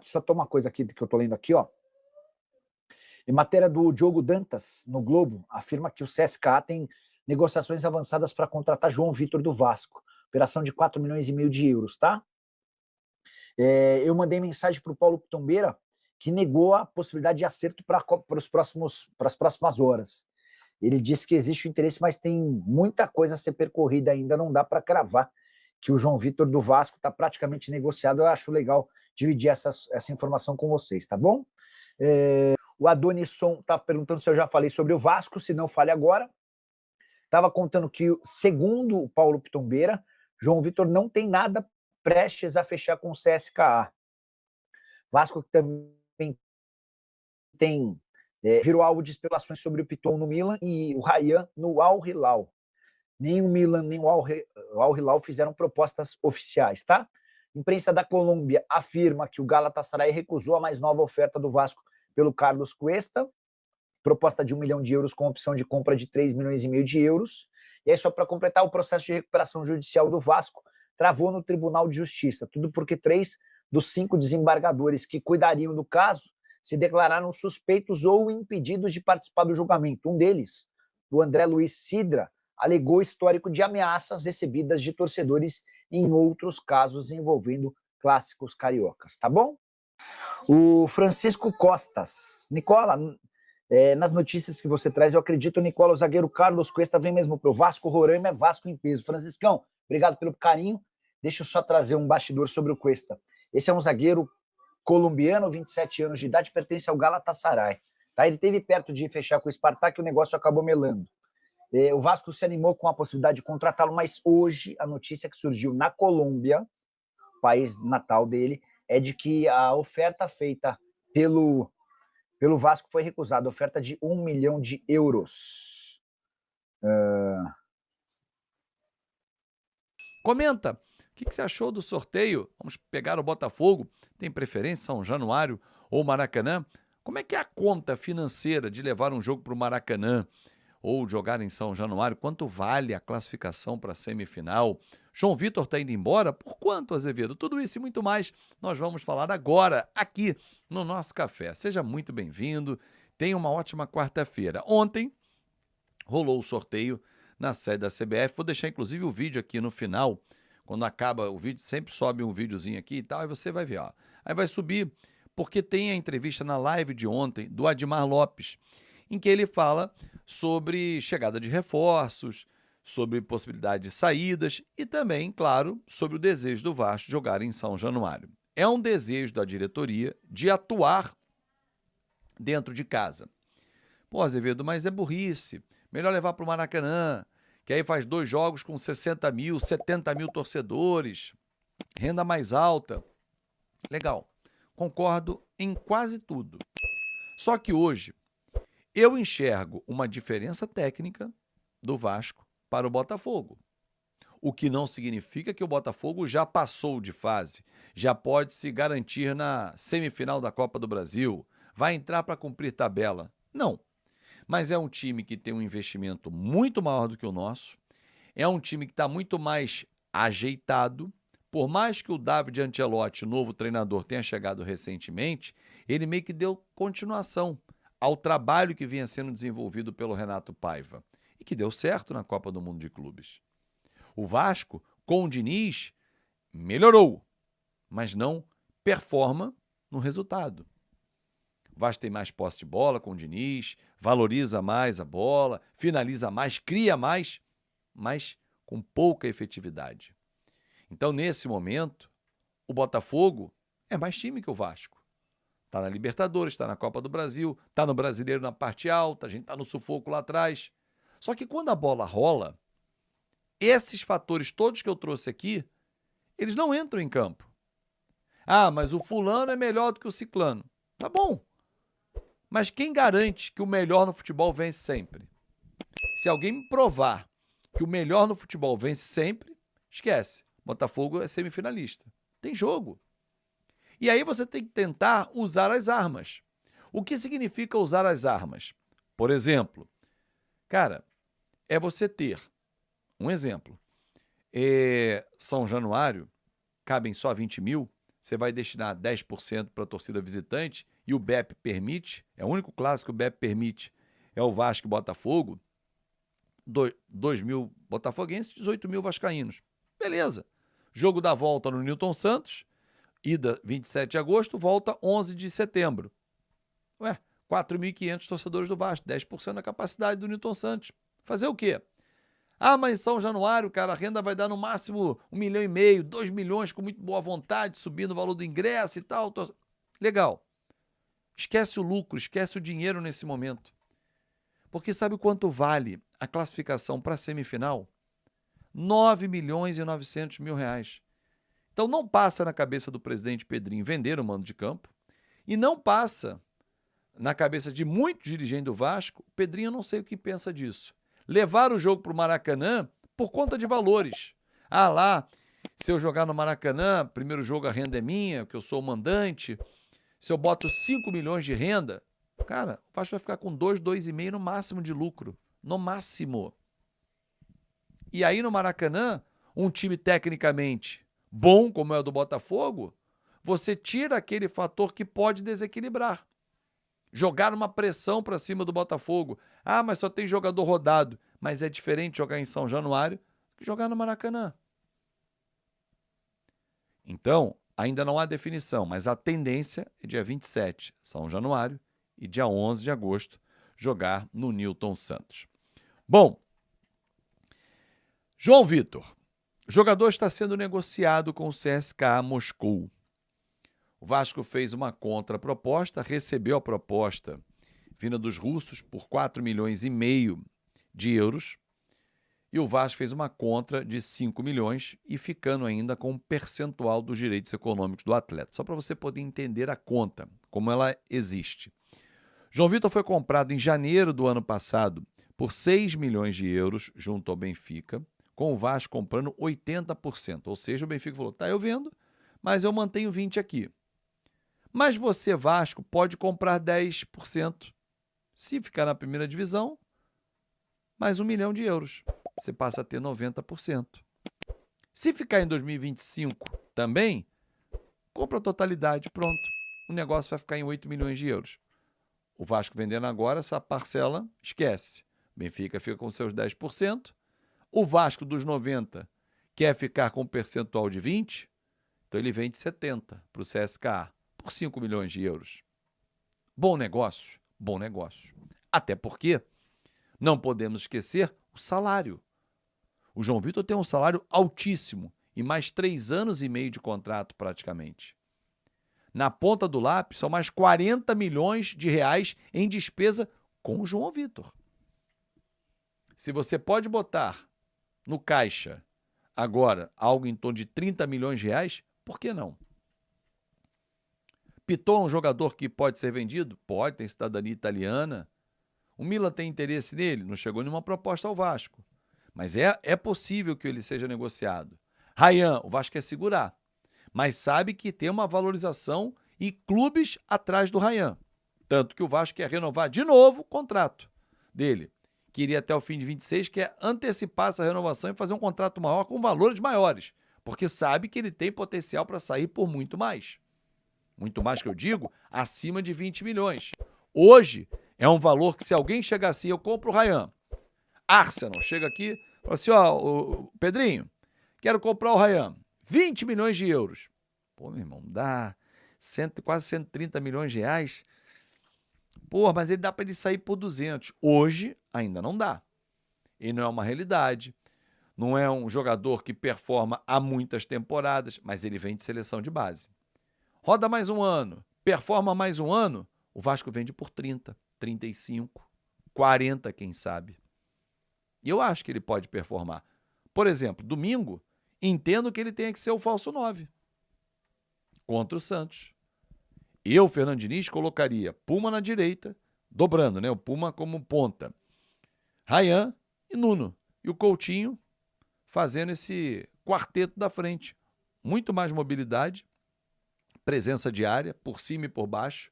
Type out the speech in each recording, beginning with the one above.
só tomar uma coisa aqui que eu tô lendo aqui, ó. Em matéria do Diogo Dantas, no Globo, afirma que o CSKA tem negociações avançadas para contratar João Vitor do Vasco. Operação de 4,5 milhões de euros, tá? Eu mandei mensagem para o Paulo Pitombeira, que negou a possibilidade de acerto para as próximas horas. Ele disse que existe o interesse, mas tem muita coisa a ser percorrida ainda, não dá para cravar que o João Vitor do Vasco está praticamente negociado. Eu acho legal dividir essa informação com vocês, tá bom? O Adonisson está perguntando se eu já falei sobre o Vasco, se não, fale agora. Estava contando que, segundo o Paulo Pitombeira, João Vitor não tem nada prestes a fechar com o CSKA. Vasco também tem virou alvo de especulações sobre o Piton no Milan e o Ryan no Al Hilal. Nem o Milan nem o Al Hilal fizeram propostas oficiais, tá? A imprensa da Colômbia afirma que o Galatasaray recusou a mais nova oferta do Vasco pelo Carlos Cuesta, proposta de 1 milhão de euros com opção de compra de 3,5 milhões de euros. E aí, só para completar, o processo de recuperação judicial do Vasco travou no Tribunal de Justiça. Tudo porque 3 dos 5 desembargadores que cuidariam do caso se declararam suspeitos ou impedidos de participar do julgamento. Um deles, o André Luiz Sidra, alegou histórico de ameaças recebidas de torcedores em outros casos envolvendo clássicos cariocas, tá bom? O Francisco Costas. Nicola, nas notícias que você traz, eu acredito, Nicola, o zagueiro Carlos Cuesta vem mesmo pro Vasco, Roraima é Vasco em peso. Franciscão, obrigado pelo carinho. Deixa eu só trazer um bastidor sobre o Cuesta. Esse é um zagueiro colombiano, 27 anos de idade, pertence ao Galatasaray. Tá? Ele esteve perto de fechar com o Spartak e o negócio acabou melando. O Vasco se animou com a possibilidade de contratá-lo, mas hoje a notícia que surgiu na Colômbia, país natal dele, é de que a oferta feita pelo Vasco foi recusada, oferta de 1 milhão de euros. Comenta, o que você achou do sorteio? Vamos pegar o Botafogo, tem preferência São Januário ou Maracanã? Como é que é a conta financeira de levar um jogo para o Maracanã ou jogar em São Januário? Quanto vale a classificação para a semifinal? João Vitor está indo embora? Por quanto, Azevedo? Tudo isso e muito mais nós vamos falar agora aqui no nosso café. Seja muito bem-vindo, tenha uma ótima quarta-feira. Ontem rolou o sorteio na sede da CBF, vou deixar inclusive o vídeo aqui no final, quando acaba o vídeo, sempre sobe um videozinho aqui e tal, aí você vai ver, ó. Aí vai subir, porque tem a entrevista na live de ontem do Admar Lopes, em que ele fala sobre chegada de reforços, sobre possibilidade de saídas e também, claro, sobre o desejo do Vasco de jogar em São Januário. É um desejo da diretoria de atuar dentro de casa. Pô, Azevedo, mas é burrice. Melhor levar para o Maracanã, que aí faz 2 jogos com 60 mil, 70 mil torcedores, renda mais alta. Legal, concordo em quase tudo. Só que hoje eu enxergo uma diferença técnica do Vasco para o Botafogo. O que não significa que o Botafogo já passou de fase, já pode se garantir na semifinal da Copa do Brasil, vai entrar para cumprir tabela. Não. Mas é um time que tem um investimento muito maior do que o nosso, é um time que está muito mais ajeitado. Por mais que o David Ancelotti, o novo treinador, tenha chegado recentemente, ele meio que deu continuação ao trabalho que vinha sendo desenvolvido pelo Renato Paiva e que deu certo na Copa do Mundo de Clubes. O Vasco, com o Diniz, melhorou, mas não performa no resultado. O Vasco tem mais posse de bola com o Diniz, valoriza mais a bola, finaliza mais, cria mais, mas com pouca efetividade. Então, nesse momento, o Botafogo é mais time que o Vasco. Está na Libertadores, está na Copa do Brasil, está no Brasileiro na parte alta, a gente está no sufoco lá atrás. Só que quando a bola rola, esses fatores todos que eu trouxe aqui, eles não entram em campo. Ah, mas o fulano é melhor do que o ciclano. Tá bom. Mas quem garante que o melhor no futebol vence sempre? Se alguém me provar que o melhor no futebol vence sempre, esquece. Botafogo é semifinalista. Tem jogo. E aí você tem que tentar usar as armas. O que significa usar as armas? Por exemplo, cara, é você ter, um exemplo, São Januário, cabem só 20 mil, você vai destinar 10% para a torcida visitante e o BEP permite, é o único clássico que o BEP permite, é o Vasco e Botafogo, 2 mil botafoguenses, 18 mil vascaínos. Beleza. Jogo da volta no Newton Santos, ida 27 de agosto, volta 11 de setembro. Ué, 4.500 torcedores do Vasco, 10% da capacidade do Newton Santos. Fazer o quê? Ah, mas em São Januário, cara, a renda vai dar no máximo 1,5 milhão, 2 milhões, com muito boa vontade, subindo o valor do ingresso e tal. Legal. Esquece o lucro, esquece o dinheiro nesse momento. Porque sabe quanto vale a classificação para a semifinal? 9 milhões e 900 mil reais. Então não passa na cabeça do presidente Pedrinho vender o mando de campo e não passa na cabeça de muitos dirigentes do Vasco. Pedrinho, eu não sei o que pensa disso. Levar o jogo para o Maracanã por conta de valores. Ah lá, se eu jogar no Maracanã, primeiro jogo a renda é minha, porque eu sou o mandante. Se eu boto 5 milhões de renda, cara, o Vasco vai ficar com 2, 2,5 no máximo de lucro. No máximo. E aí no Maracanã, um time tecnicamente bom, como é o do Botafogo, você tira aquele fator que pode desequilibrar. Jogar uma pressão para cima do Botafogo. Ah, mas só tem jogador rodado. Mas é diferente jogar em São Januário que jogar no Maracanã. Então, ainda não há definição, mas a tendência é dia 27, São Januário, e dia 11 de agosto, jogar no Newton Santos. Bom, João Vitor, o jogador está sendo negociado com o CSKA Moscou. O Vasco fez uma contraproposta, recebeu a proposta vinda dos russos por 4,5 milhões de euros e o Vasco fez uma contra de 5 milhões e ficando ainda com um percentual dos direitos econômicos do atleta. Só para você poder entender a conta, como ela existe. João Vitor foi comprado em janeiro do ano passado por 6 milhões de euros junto ao Benfica, com o Vasco comprando 80%. Ou seja, o Benfica falou, tá, eu vendo, mas eu mantenho 20% aqui. Mas você, Vasco, pode comprar 10%. Se ficar na primeira divisão, mais 1 milhão de euros. Você passa a ter 90%. Se ficar em 2025 também, compra a totalidade, pronto. O negócio vai ficar em 8 milhões de euros. O Vasco vendendo agora, essa parcela, esquece. Benfica fica com seus 10%. O Vasco dos 90% quer ficar com um percentual de 20%, então ele vende 70% para o CSKA. Por 5 milhões de euros. Bom negócio? Bom negócio. Até porque não podemos esquecer o salário. O João Vitor tem um salário altíssimo e mais 3 anos e meio de contrato praticamente. Na ponta do lápis são mais 40 milhões de reais em despesa com o João Vitor. Se você pode botar no caixa agora algo em torno de 30 milhões de reais, por que não? Piton é um jogador que pode ser vendido? Pode, tem cidadania italiana. O Milan tem interesse nele? Não chegou nenhuma proposta ao Vasco. Mas é possível que ele seja negociado. Ryan, o Vasco quer segurar. Mas sabe que tem uma valorização e clubes atrás do Ryan. Tanto que o Vasco quer renovar de novo o contrato dele. Queria até o fim de 26, quer antecipar essa renovação e fazer um contrato maior com valores maiores. Porque sabe que ele tem potencial para sair por muito mais. Muito mais que eu digo, acima de 20 milhões. Hoje, é um valor que se alguém chegar assim, eu compro o Ryan. Arsenal chega aqui, fala assim, ó, Pedrinho, quero comprar o Ryan. 20 milhões de euros. Pô, meu irmão, dá quase 130 milhões de reais. Pô, mas ele dá para ele sair por 200. Hoje, ainda não dá. Ele não é uma realidade. Não é um jogador que performa há muitas temporadas, mas ele vem de seleção de base. Roda mais um ano, performa mais um ano, o Vasco vende por 30, 35, 40, quem sabe. E eu acho que ele pode performar. Por exemplo, domingo, entendo que ele tenha que ser o falso 9 contra o Santos. Eu, Fernando Diniz, colocaria Puma na direita, dobrando, né? O Puma como ponta. Ryan e Nuno. E o Coutinho fazendo esse quarteto da frente. Muito mais mobilidade, presença de área, por cima e por baixo.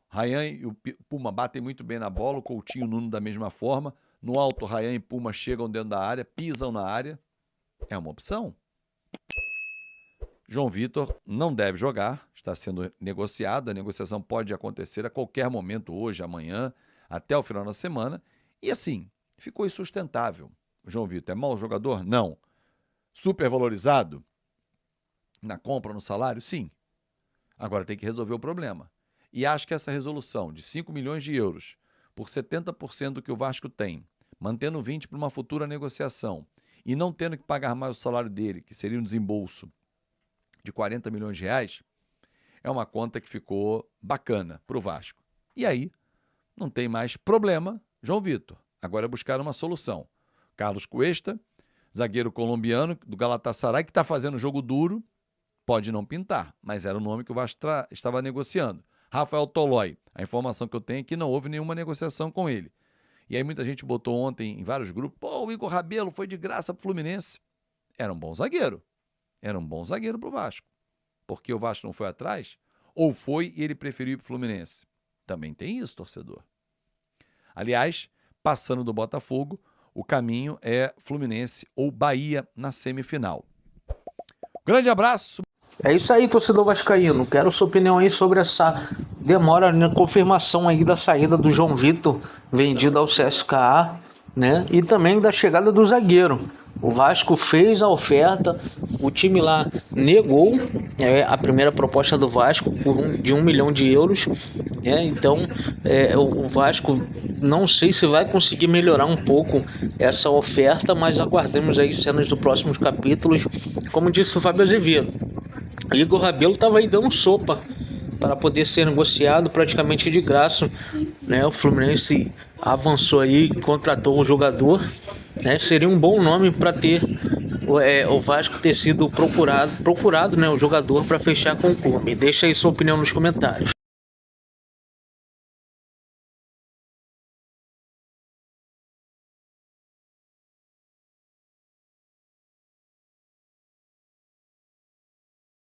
Ryan e o Puma batem muito bem na bola, o Coutinho e o Nuno da mesma forma. No alto, Ryan e Puma chegam dentro da área, pisam na área. É uma opção. João Vitor não deve jogar, está sendo negociado, a negociação pode acontecer a qualquer momento, hoje, amanhã, até o final da semana, e assim, ficou insustentável. O João Vitor é mau jogador? Não. Supervalorizado? Na compra, no salário? Sim. Agora tem que resolver o problema. E acho que essa resolução de 5 milhões de euros por 70% do que o Vasco tem, mantendo 20 para uma futura negociação e não tendo que pagar mais o salário dele, que seria um desembolso de 40 milhões de reais, é uma conta que ficou bacana para o Vasco. E aí, não tem mais problema, João Vitor. Agora é buscar uma solução. Carlos Cuesta, zagueiro colombiano do Galatasaray, que está fazendo jogo duro, pode não pintar, mas era o nome que o Vasco estava negociando. Rafael Tolói, a informação que eu tenho é que não houve nenhuma negociação com ele. E aí muita gente botou ontem em vários grupos, pô, o Igor Rabelo foi de graça para o Fluminense. Era um bom zagueiro. Era um bom zagueiro para o Vasco. Porque o Vasco não foi atrás? Ou foi e ele preferiu ir para o Fluminense? Também tem isso, torcedor. Aliás, passando do Botafogo, o caminho é Fluminense ou Bahia na semifinal. Grande abraço. É isso aí, torcedor vascaíno. Quero sua opinião aí sobre essa demora na confirmação aí da saída do João Vitor, vendido ao CSKA, né? E também da chegada do zagueiro. O Vasco fez a oferta, o time lá negou a primeira proposta do Vasco de 1 milhão de euros. Então, o Vasco não sei se vai conseguir melhorar um pouco essa oferta, mas aguardemos aí cenas dos próximos capítulos. Como disse o Fábio Azevedo, Igor Rabelo estava aí dando sopa para poder ser negociado praticamente de graça, né? O Fluminense avançou aí, contratou o jogador, né? Seria um bom nome para ter o Vasco ter sido procurado, né, o jogador para fechar com o clube. Deixa aí sua opinião nos comentários.